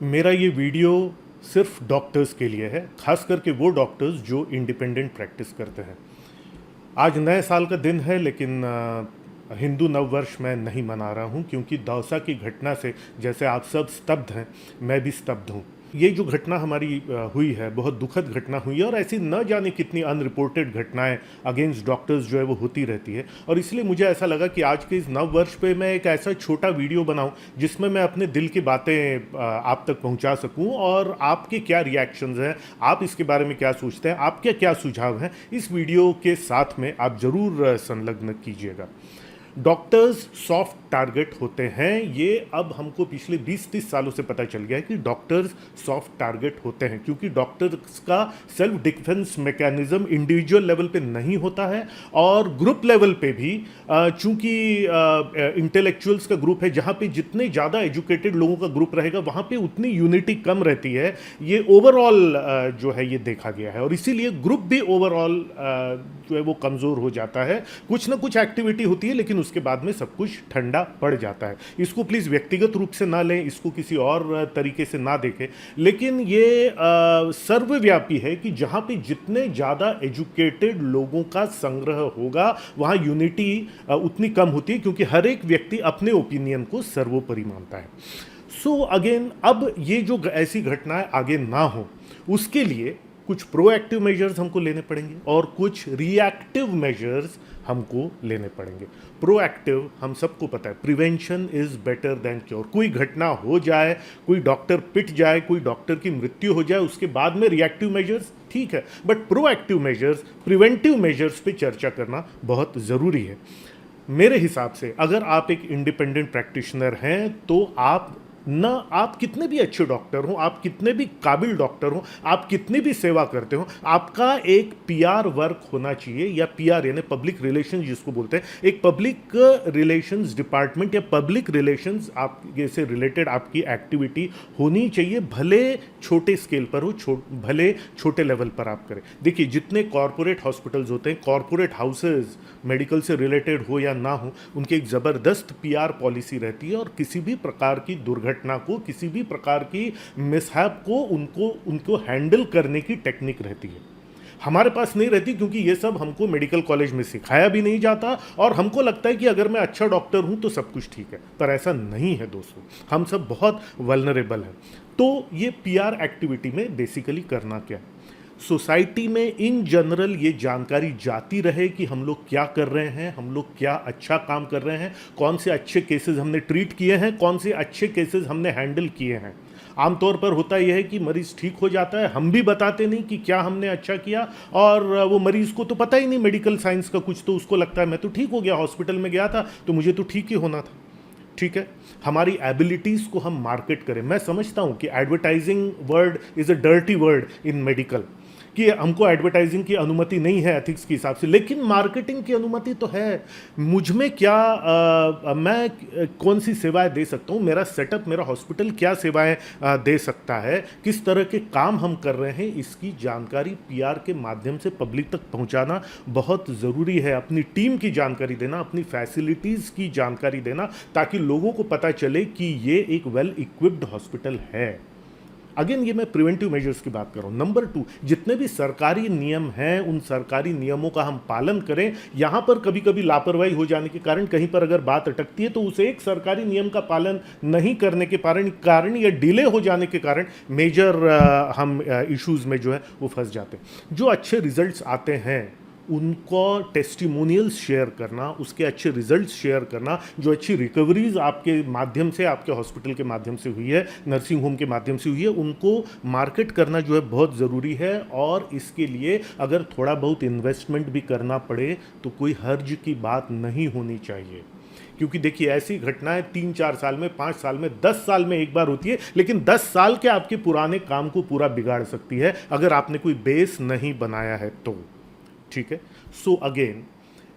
मेरा ये वीडियो सिर्फ डॉक्टर्स के लिए है, खास करके वो डॉक्टर्स जो इंडिपेंडेंट प्रैक्टिस करते हैं। आज नए साल का दिन है, लेकिन हिंदू नववर्ष मैं नहीं मना रहा हूँ, क्योंकि दौसा की घटना से जैसे आप सब स्तब्ध हैं, मैं भी स्तब्ध हूँ। ये जो घटना हमारी हुई है, बहुत दुखद घटना हुई है, और ऐसी न जाने कितनी अनरिपोर्टेड घटनाएं अगेंस्ट डॉक्टर्स जो है वो होती रहती है। और इसलिए मुझे ऐसा लगा कि आज के इस नव वर्ष पे मैं एक ऐसा छोटा वीडियो बनाऊं जिसमें मैं अपने दिल की बातें आप तक पहुंचा सकूं, और आपके क्या रिएक्शंस हैं, आप इसके बारे में क्या सोचते हैं, आपके क्या सुझाव हैं, इस वीडियो के साथ में आप ज़रूर संलग्न कीजिएगा। डॉक्टर्स सॉफ्ट टारगेट होते हैं, ये अब हमको पिछले 20-30 सालों से पता चल गया है कि डॉक्टर्स सॉफ्ट टारगेट होते हैं, क्योंकि डॉक्टर्स का self defence mechanism individual level पे नहीं होता है, और ग्रुप लेवल पे भी चूंकि इंटेलेक्चुअल्स का ग्रुप है, जहाँ पे जितने ज़्यादा एजुकेटेड लोगों का ग्रुप रहेगा वहाँ पे उतनी यूनिटी कम रहती है। ये ओवरऑल जो है ये देखा गया है, और इसीलिए ग्रुप भी ओवरऑल जो है वो कमज़ोर हो जाता है। कुछ ना कुछ एक्टिविटी होती है, लेकिन उसके बाद में सब कुछ ठंडा पड़ जाता है। इसको प्लीज़ व्यक्तिगत रूप से ना लें, इसको किसी और तरीके से ना देखें, लेकिन ये सर्वव्यापी है कि जहाँ पे जितने ज़्यादा एजुकेटेड लोगों का संग्रह होगा वहाँ यूनिटी उतनी कम होती है, क्योंकि हर एक व्यक्ति अपने ओपिनियन को सर्वोपरि मानता है। सो अगेन, अब ये जो ऐसी घटनाएं आगे ना हो, उसके लिए कुछ प्रोएक्टिव मेजर्स हमको लेने पड़ेंगे और कुछ रिएक्टिव मेजर्स हमको लेने पड़ेंगे। प्रोएक्टिव हम सबको पता है, prevention is better than cure. कोई घटना हो जाए, कोई डॉक्टर पिट जाए, कोई डॉक्टर की मृत्यु हो जाए, उसके बाद में रिएक्टिव मेजर्स ठीक है, but proactive measures, preventive measures पे चर्चा करना बहुत ज़रूरी है। मेरे हिसाब से अगर आप एक इंडिपेंडेंट प्रैक्टिशनर हैं, तो आप कितने भी अच्छे डॉक्टर हो, आप कितने भी काबिल डॉक्टर हो, आप कितनी भी सेवा करते हो, आपका एक पीआर वर्क होना चाहिए, या पीआर यानी पब्लिक रिलेशंस जिसको बोलते हैं, एक पब्लिक रिलेशंस डिपार्टमेंट या पब्लिक रिलेशंस आपके से रिलेटेड आपकी एक्टिविटी होनी चाहिए, भले छोटे स्केल पर हो, भले छोटे लेवल पर आप करें। देखिए, जितने कॉरपोरेट हॉस्पिटल्स होते हैं, कॉरपोरेट हाउसेज मेडिकल से रिलेटेड हो या ना हो, उनकी एक ज़बरदस्त पीआर पॉलिसी रहती है, और किसी भी प्रकार की दुर्घटना को, किसी भी प्रकार की मिसहैप को उनको हैंडल करने की टेक्निक रहती है। हमारे पास नहीं रहती, क्योंकि ये सब हमको मेडिकल कॉलेज में सिखाया भी नहीं जाता, और हमको लगता है कि अगर मैं अच्छा डॉक्टर हूं तो सब कुछ ठीक है, पर ऐसा नहीं है दोस्तों। हम सब बहुत वल्नरेबल हैं। तो ये पीआर एक्टिविटी में बेसिकली करना क्या है, सोसाइटी में इन जनरल ये जानकारी जाती रहे कि हम लोग क्या कर रहे हैं, हम लोग क्या अच्छा काम कर रहे हैं, कौन से अच्छे केसेस हमने ट्रीट किए हैं, कौन से अच्छे केसेस हमने हैंडल किए हैं। आमतौर पर होता यह है कि मरीज़ ठीक हो जाता है, हम भी बताते नहीं कि क्या हमने अच्छा किया, और वो मरीज़ को तो पता ही नहीं मेडिकल साइंस का कुछ, तो उसको लगता है मैं तो ठीक हो गया, हॉस्पिटल में गया था तो मुझे तो ठीक ही होना था। ठीक है, हमारी एबिलिटीज़ को हम मार्केट करें। मैं समझता हूँ कि advertising word is a dirty word in medical, कि हमको एडवर्टाइजिंग की अनुमति नहीं है एथिक्स के हिसाब से, लेकिन मार्केटिंग की अनुमति तो है। मुझ में क्या मैं कौन सी सेवाएं दे सकता हूँ, मेरा सेटअप, मेरा हॉस्पिटल क्या सेवाएं दे सकता है, किस तरह के काम हम कर रहे हैं, इसकी जानकारी पीआर के माध्यम से पब्लिक तक पहुँचाना बहुत ज़रूरी है। अपनी टीम की जानकारी देना, अपनी फैसिलिटीज़ की जानकारी देना, ताकि लोगों को पता चले कि ये एक वेल इक्विप्ड हॉस्पिटल है। अगेन, ये मैं प्रिवेंटिव मेजर्स की बात कर रहा हूँ। नंबर 2, जितने भी सरकारी नियम हैं, उन सरकारी नियमों का हम पालन करें। यहाँ पर कभी कभी लापरवाही हो जाने के कारण, कहीं पर अगर बात अटकती है, तो उसे एक सरकारी नियम का पालन नहीं करने के कारण या डिले हो जाने के कारण मेजर हम इश्यूज़ में जो है वो फंस जाते हैं। जो अच्छे रिजल्ट्स आते हैं उनको टेस्टिमोनियल्स शेयर करना, उसके अच्छे रिजल्ट्स शेयर करना, जो अच्छी रिकवरीज आपके माध्यम से, आपके हॉस्पिटल के माध्यम से हुई है, नर्सिंग होम के माध्यम से हुई है, उनको मार्केट करना जो है बहुत ज़रूरी है। और इसके लिए अगर थोड़ा बहुत इन्वेस्टमेंट भी करना पड़े तो कोई हर्ज की बात नहीं होनी चाहिए, क्योंकि देखिए, ऐसी घटनाएं 3-4 साल में, 5 साल में, 10 साल में एक बार होती है, लेकिन 10 साल के आपके पुराने काम को पूरा बिगाड़ सकती है अगर आपने कोई बेस नहीं बनाया है तो। ठीक है, सो अगेन,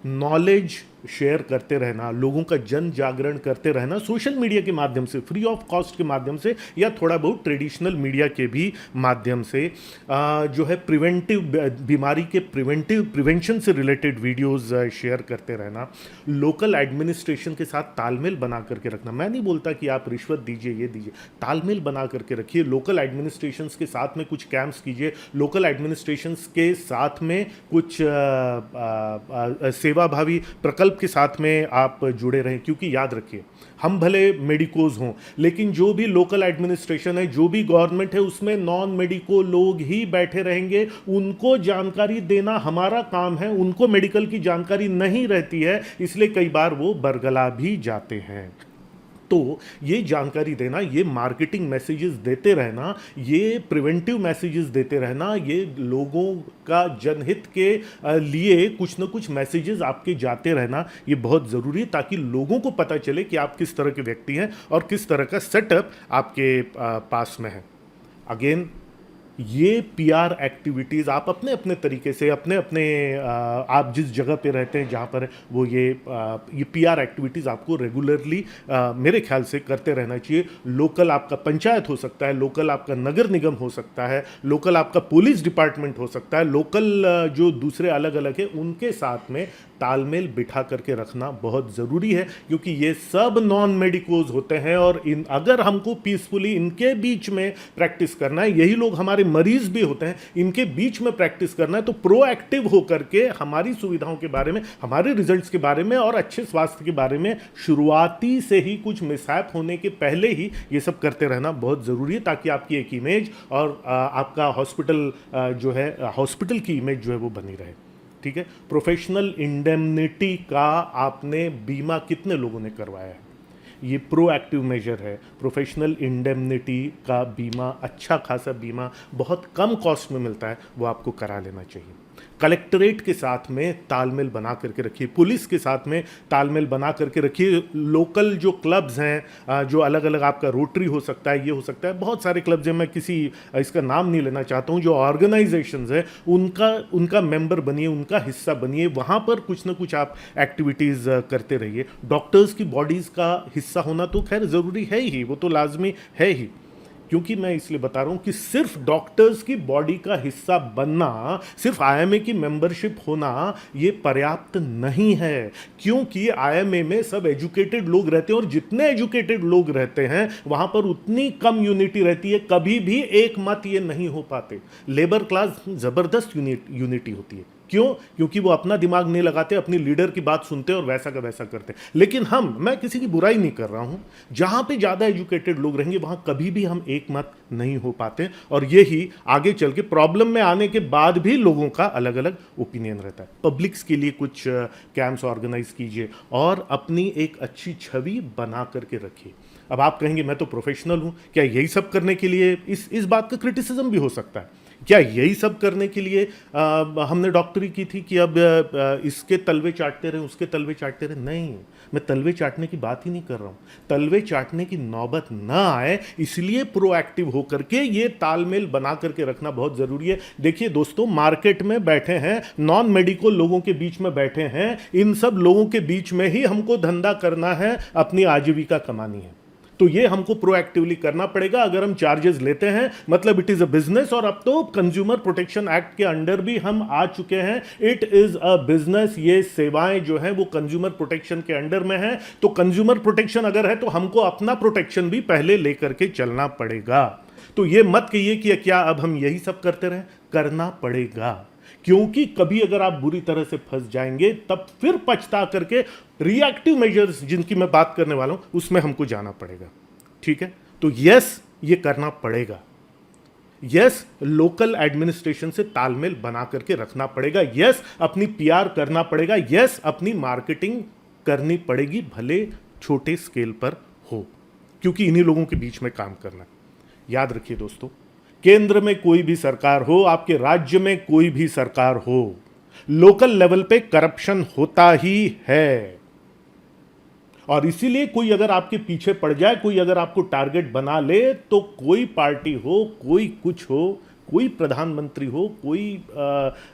नॉलेज शेयर करते रहना, लोगों का जन जागरण करते रहना सोशल मीडिया के माध्यम से, फ्री ऑफ कॉस्ट के माध्यम से, या थोड़ा बहुत ट्रेडिशनल मीडिया के भी माध्यम से जो है प्रिवेंटिव, बीमारी के प्रिवेंशन से रिलेटेड वीडियोस शेयर करते रहना, लोकल एडमिनिस्ट्रेशन के साथ तालमेल बना करके रखना। मैं नहीं बोलता कि आप रिश्वत दीजिए, ये दीजिए, तालमेल बना करके रखिए। लोकल एडमिनिस्ट्रेशंस के साथ में कुछ कैंप्स कीजिए, लोकल एडमिनिस्ट्रेशंस के साथ में कुछ सेवाभावी प्रकल्प के साथ में आप जुड़े रहें, क्योंकि याद रखिए, हम भले मेडिकोज हों, लेकिन जो भी लोकल एडमिनिस्ट्रेशन है, जो भी गवर्नमेंट है, उसमें नॉन मेडिको लोग ही बैठे रहेंगे। उनको जानकारी देना हमारा काम है, उनको मेडिकल की जानकारी नहीं रहती है, इसलिए कई बार वो बरगला भी जाते हैं। तो ये जानकारी देना, ये मार्केटिंग मैसेजेस देते रहना, ये प्रिवेंटिव मैसेजेस देते रहना, ये लोगों का जनहित के लिए कुछ ना कुछ मैसेजेस आपके जाते रहना, ये बहुत ज़रूरी है, ताकि लोगों को पता चले कि आप किस तरह के व्यक्ति हैं और किस तरह का सेटअप आपके पास में है। अगेन, ये पीआर एक्टिविटीज़ आप अपने अपने तरीके से, अपने अपने आप जिस जगह पे रहते हैं जहाँ पर वो ये पीआर एक्टिविटीज़ आपको रेगुलरली मेरे ख्याल से करते रहना चाहिए। लोकल आपका पंचायत हो सकता है, लोकल आपका नगर निगम हो सकता है, लोकल आपका पुलिस डिपार्टमेंट हो सकता है, लोकल जो दूसरे अलग अलग है, उनके साथ में तालमेल बिठा करके रखना बहुत ज़रूरी है, क्योंकि ये सब नॉन मेडिकोज होते हैं। और अगर हमको पीसफुली इनके बीच में प्रैक्टिस करना है, यही लोग हमारे मरीज भी होते हैं, इनके बीच में प्रैक्टिस करना है, तो प्रोएक्टिव होकर के हमारी सुविधाओं के बारे में, हमारे रिजल्ट्स के बारे में और अच्छे स्वास्थ्य के बारे में शुरुआती से ही, कुछ मिसहैप होने के पहले ही ये सब करते रहना बहुत ज़रूरी है, ताकि आपकी एक इमेज और आपका हॉस्पिटल जो है, हॉस्पिटल की इमेज जो है वो बनी रहे। ठीक है। प्रोफेशनल इंडेमनिटी का आपने बीमा कितने लोगों ने करवाया है? ये प्रोएक्टिव मेजर है। प्रोफेशनल इंडेमनिटी का बीमा, अच्छा खासा बीमा बहुत कम कॉस्ट में मिलता है, वो आपको करा लेना चाहिए। कलेक्टरेट के साथ में तालमेल बना करके रखिए, पुलिस के साथ में तालमेल बना करके रखिए। लोकल जो क्लब्स हैं, जो अलग अलग, आपका रोटरी हो सकता है, ये हो सकता है, बहुत सारे क्लब्स हैं, मैं किसी इसका नाम नहीं लेना चाहता हूँ, जो ऑर्गेनाइजेशंस हैं, उनका मेंबर बनिए, उनका हिस्सा बनिए, वहाँ पर कुछ ना कुछ आप एक्टिविटीज़ करते रहिए। डॉक्टर्स की बॉडीज़ का हिस्सा होना तो खैर ज़रूरी है ही, वो तो लाजमी है ही, क्योंकि मैं इसलिए बता रहा हूं कि सिर्फ डॉक्टर्स की बॉडी का हिस्सा बनना, सिर्फ आईएमए की मेंबरशिप होना, ये पर्याप्त नहीं है। क्योंकि आईएमए में सब एजुकेटेड लोग रहते हैं, और जितने एजुकेटेड लोग रहते हैं वहां पर उतनी कम यूनिटी रहती है, कभी भी एक मत ये नहीं हो पाते। लेबर क्लास जबरदस्त यूनिटी होती है। क्यों? क्योंकि वो अपना दिमाग नहीं लगाते, अपनी लीडर की बात सुनते और वैसा का वैसा करते। लेकिन मैं किसी की बुराई नहीं कर रहा हूं, जहां पे ज्यादा एजुकेटेड लोग रहेंगे वहां कभी भी हम एक मत नहीं हो पाते, और यही आगे चल के प्रॉब्लम में आने के बाद भी लोगों का अलग अलग ओपिनियन रहता है। पब्लिक्स के लिए कुछ कैंप्स ऑर्गेनाइज कीजिए और अपनी एक अच्छी छवि बना करके रखिए। अब आप कहेंगे मैं तो प्रोफेशनल हूं, क्या यही सब करने के लिए, इस बात का क्रिटिसिज्म भी हो सकता है, क्या यही सब करने के लिए हमने डॉक्टरी की थी कि अब इसके तलवे चाटते रहे, उसके तलवे चाटते रहे? नहीं, मैं तलवे चाटने की बात ही नहीं कर रहा हूँ। तलवे चाटने की नौबत ना आए, इसलिए प्रोएक्टिव होकर के ये तालमेल बना करके रखना बहुत ज़रूरी है। देखिए दोस्तों, मार्केट में बैठे हैं, नॉन मेडिकल लोगों के बीच में बैठे हैं, इन सब लोगों के बीच में ही हमको धंधा करना है, अपनी आजीविका कमानी है, तो ये हमको प्रोएक्टिवली करना पड़ेगा। अगर हम चार्जेस लेते हैं, मतलब इट इज अ बिजनेस, और अब तो कंज्यूमर प्रोटेक्शन एक्ट के अंडर भी हम आ चुके हैं। इट इज अ बिजनेस, ये सेवाएं जो हैं वो कंज्यूमर प्रोटेक्शन के अंडर में है। तो कंज्यूमर प्रोटेक्शन अगर है तो हमको अपना प्रोटेक्शन भी पहले लेकर के चलना पड़ेगा। तो ये मत कहिए कि क्या अब हम यही सब करते रहें, करना पड़ेगा, क्योंकि कभी अगर आप बुरी तरह से फंस जाएंगे तब फिर पछता करके रिएक्टिव मेजर्स जिनकी मैं बात करने वाला हूं उसमें हमको जाना पड़ेगा। ठीक है, तो यस, ये करना पड़ेगा। यस, लोकल एडमिनिस्ट्रेशन से तालमेल बना करके रखना पड़ेगा। यस, अपनी पीआर करना पड़ेगा। यस, अपनी मार्केटिंग करनी पड़ेगी, भले छोटे स्केल पर हो, क्योंकि इन्हीं लोगों के बीच में काम करना। याद रखिए दोस्तों, केंद्र में कोई भी सरकार हो, आपके राज्य में कोई भी सरकार हो, लोकल लेवल पे करप्शन होता ही है। और इसीलिए कोई अगर आपके पीछे पड़ जाए, कोई अगर आपको टारगेट बना ले, तो कोई पार्टी हो, कोई कुछ हो, कोई प्रधानमंत्री हो, कोई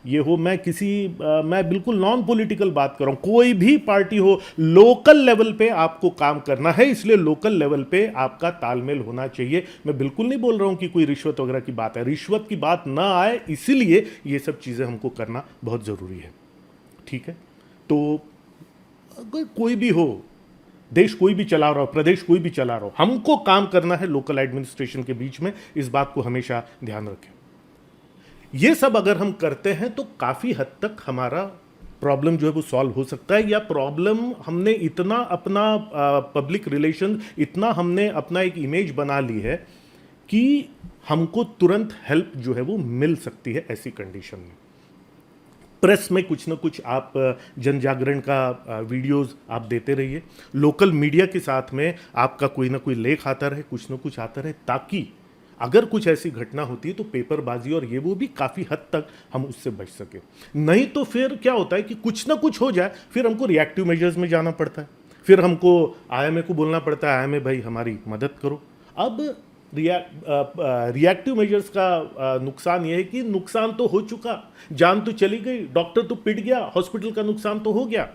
ये हो, मैं बिल्कुल नॉन पॉलिटिकल बात कर रहा हूँ, कोई भी पार्टी हो, लोकल लेवल पे आपको काम करना है, इसलिए लोकल लेवल पे आपका तालमेल होना चाहिए। मैं बिल्कुल नहीं बोल रहा हूँ कि कोई रिश्वत वगैरह की बात है, रिश्वत की बात ना आए इसीलिए ये सब चीज़ें हमको करना बहुत ज़रूरी है। ठीक है, तो अगर कोई भी हो, देश कोई भी चला रहा हो, प्रदेश कोई भी चला रहा हो, हमको काम करना है लोकल एडमिनिस्ट्रेशन के बीच में, इस बात को हमेशा ध्यान रखें। ये सब अगर हम करते हैं तो काफ़ी हद तक हमारा प्रॉब्लम जो है वो सॉल्व हो सकता है, या प्रॉब्लम हमने इतना अपना पब्लिक रिलेशन, इतना हमने अपना एक इमेज बना ली है कि हमको तुरंत हेल्प जो है वो मिल सकती है ऐसी कंडीशन में। प्रेस में कुछ ना कुछ आप जन जागरण का वीडियोस आप देते रहिए, लोकल मीडिया के साथ में आपका कोई ना कोई लेख आता रहे, कुछ ना कुछ आता रहे, ताकि अगर कुछ ऐसी घटना होती है तो पेपरबाजी और ये वो भी काफ़ी हद तक हम उससे बच सके। नहीं तो फिर क्या होता है कि कुछ ना कुछ हो जाए, फिर हमको रिएक्टिव मेजर्स में जाना पड़ता है, फिर हमको आईएमए को बोलना पड़ता है, आईएमए भाई हमारी मदद करो। अब रिएक्टिव मेजर्स का नुकसान यह है कि नुकसान तो हो चुका, जान तो चली गई, डॉक्टर तो पिट गया, हॉस्पिटल का नुकसान तो हो गया।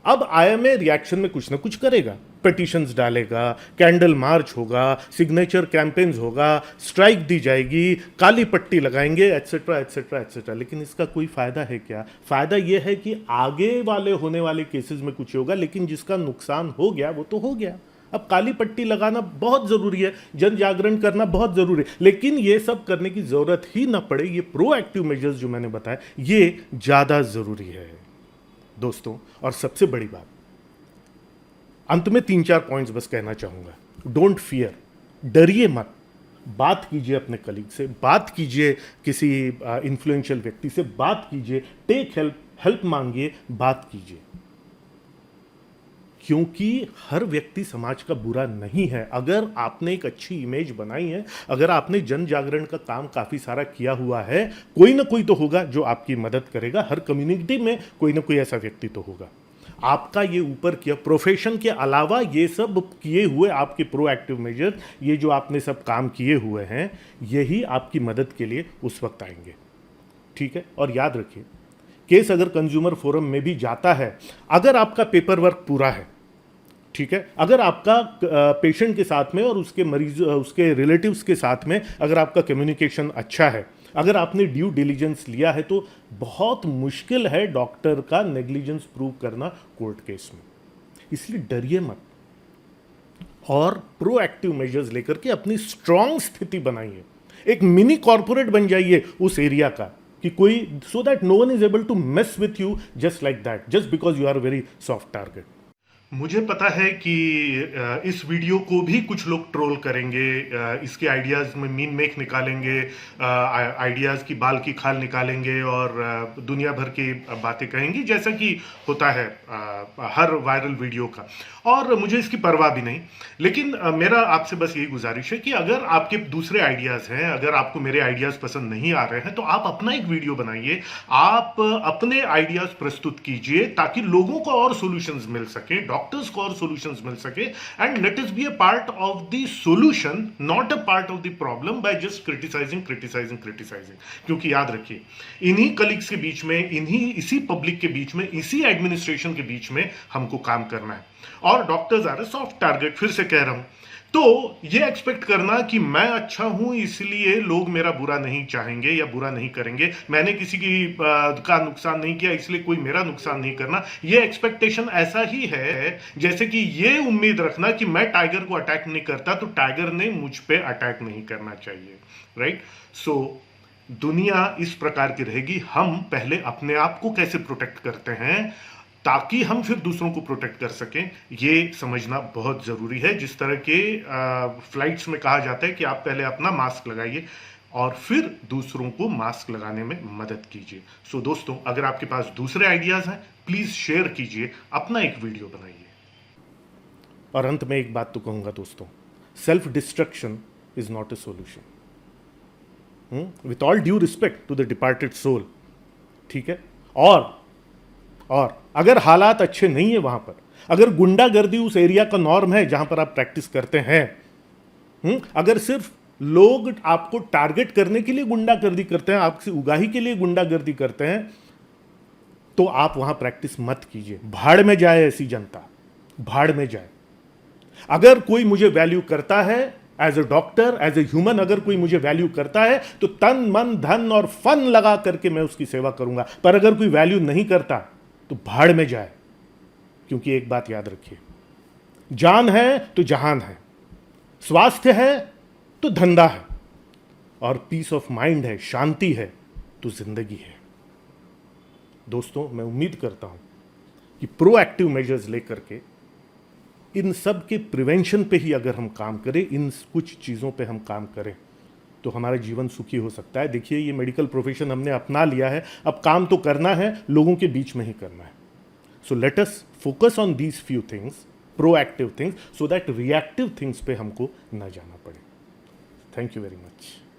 अब आईएमए रिएक्शन में कुछ ना कुछ करेगा, पिटीशंस डालेगा, कैंडल मार्च होगा, सिग्नेचर कैंपेन्स होगा, स्ट्राइक दी जाएगी, काली पट्टी लगाएंगे, एटसेट्रा एटसेट्रा एटसेट्रा। लेकिन इसका कोई फायदा है क्या? फायदा यह है कि आगे वाले होने वाले केसेस में कुछ होगा, लेकिन जिसका नुकसान हो गया वो तो हो गया। अब काली पट्टी लगाना बहुत ज़रूरी है, जन जागरण करना बहुत ज़रूरी है, लेकिन ये सब करने की ज़रूरत ही ना पड़े, ये प्रोएक्टिव मेजर्स जो मैंने बताया ये ज़्यादा ज़रूरी है दोस्तों। और सबसे बड़ी बात, अंत में 3-4 पॉइंट्स बस कहना चाहूँगा। डोंट फियर, डरिए मत, बात कीजिए अपने कलीग से, बात कीजिए किसी इन्फ्लुएंशियल व्यक्ति से, बात कीजिए, टेक हेल्प मांगिए, बात कीजिए, क्योंकि हर व्यक्ति समाज का बुरा नहीं है। अगर आपने एक अच्छी इमेज बनाई है, अगर आपने जन जागरण का काम काफ़ी सारा किया हुआ है, कोई ना कोई तो होगा जो आपकी मदद करेगा, हर कम्युनिटी में कोई ना कोई ऐसा व्यक्ति तो होगा। आपका ये ऊपर किया प्रोफेशन के अलावा ये सब किए हुए आपके प्रोएक्टिव मेजर, ये जो आपने सब काम किए हुए हैं, यही आपकी मदद के लिए उस वक्त आएंगे। ठीक है, और याद रखिए, केस अगर कंज्यूमर फोरम में भी जाता है, अगर आपका पेपर वर्क पूरा है, ठीक है, अगर आपका पेशेंट के साथ में और उसके मरीज, उसके रिलेटिव्स के साथ में अगर आपका कम्युनिकेशन अच्छा है, अगर आपने ड्यू डिलीजेंस लिया है, तो बहुत मुश्किल है डॉक्टर का नेग्लिजेंस प्रूव करना कोर्ट केस में। इसलिए डरिए मत और प्रोएक्टिव मेजर्स लेकर के अपनी स्ट्रांग स्थिति बनाइए, एक मिनी कॉर्पोरेट बन जाइए उस एरिया का, कि कोई, so that no one is able to mess with you just like that, just because you are very soft target. मुझे पता है कि इस वीडियो को भी कुछ लोग ट्रोल करेंगे, इसके आइडियाज़ में मीन मेक निकालेंगे, आइडियाज़ की बाल की खाल निकालेंगे और दुनिया भर की बातें कहेंगी, जैसा कि होता है हर वायरल वीडियो का, और मुझे इसकी परवाह भी नहीं। लेकिन मेरा आपसे बस यही गुजारिश है कि अगर आपके दूसरे आइडियाज़ हैं, अगर आपको मेरे आइडियाज़ पसंद नहीं आ रहे हैं, तो आप अपना एक वीडियो बनाइए, आप अपने आइडियाज़ प्रस्तुत कीजिए, ताकि लोगों को और सॉल्यूशंस मिल सके, डॉक्टर्स को और सॉल्यूशंस मिल सके, and let us be a part of the solution, not a part of the problem by just criticising criticising criticising. क्योंकि याद रखिए, इन्हीं कलीग्स के बीच में, इसी पब्लिक के बीच में, इसी एडमिनिस्ट्रेशन के बीच में हमको काम करना है, और doctors are a soft target. फिर से कह रहा हूं, तो ये एक्सपेक्ट करना कि मैं अच्छा हूं इसलिए लोग मेरा बुरा नहीं चाहेंगे या बुरा नहीं करेंगे, मैंने किसी का नुकसान नहीं किया इसलिए कोई मेरा नुकसान नहीं करना, ये एक्सपेक्टेशन ऐसा ही है जैसे कि ये उम्मीद रखना कि मैं टाइगर को अटैक नहीं करता तो टाइगर ने मुझ पे अटैक नहीं करना चाहिए। राइट? सो दुनिया इस प्रकार की रहेगी। हम पहले अपने आप को कैसे प्रोटेक्ट करते हैं ताकि हम फिर दूसरों को प्रोटेक्ट कर सकें, ये समझना बहुत ज़रूरी है। जिस तरह के फ्लाइट्स में कहा जाता है कि आप पहले अपना मास्क लगाइए और फिर दूसरों को मास्क लगाने में मदद कीजिए। सो दोस्तों, अगर आपके पास दूसरे आइडियाज़ हैं, प्लीज़ शेयर कीजिए, अपना एक वीडियो बनाइए। और अंत में एक बात तो कहूँगा दोस्तों, self destruction is not a solution, with all due respect to the departed soul. ठीक है? और अगर हालात अच्छे नहीं है वहां पर, अगर गुंडागर्दी उस एरिया का नॉर्म है जहां पर आप प्रैक्टिस करते हैं, अगर सिर्फ लोग आपको टारगेट करने के लिए गुंडागर्दी करते हैं, आपसे उगाही के लिए गुंडागर्दी करते हैं, तो आप वहां प्रैक्टिस मत कीजिए। भाड़ में जाए ऐसी जनता, भाड़ में जाए। अगर कोई मुझे वैल्यू करता है as a doctor, as a human, अगर कोई मुझे वैल्यू करता है तो तन मन धन और फन लगा करके मैं उसकी सेवा करूंगा। पर अगर कोई वैल्यू नहीं करता तो भाड़ में जाए। क्योंकि एक बात याद रखिए, जान है तो जहान है, स्वास्थ्य है तो धंधा है, और पीस ऑफ माइंड है, शांति है तो जिंदगी है। दोस्तों, मैं उम्मीद करता हूं कि प्रोएक्टिव मेजर्स लेकर के इन सब के प्रिवेंशन पे ही अगर हम काम करें, इन कुछ चीज़ों पे हम काम करें, तो हमारा जीवन सुखी हो सकता है। देखिए, ये मेडिकल प्रोफेशन हमने अपना लिया है, अब काम तो करना है, लोगों के बीच में ही करना है। So let us focus on these few things, proactive things, so that reactive things पे हमको ना जाना पड़े। Thank you very much.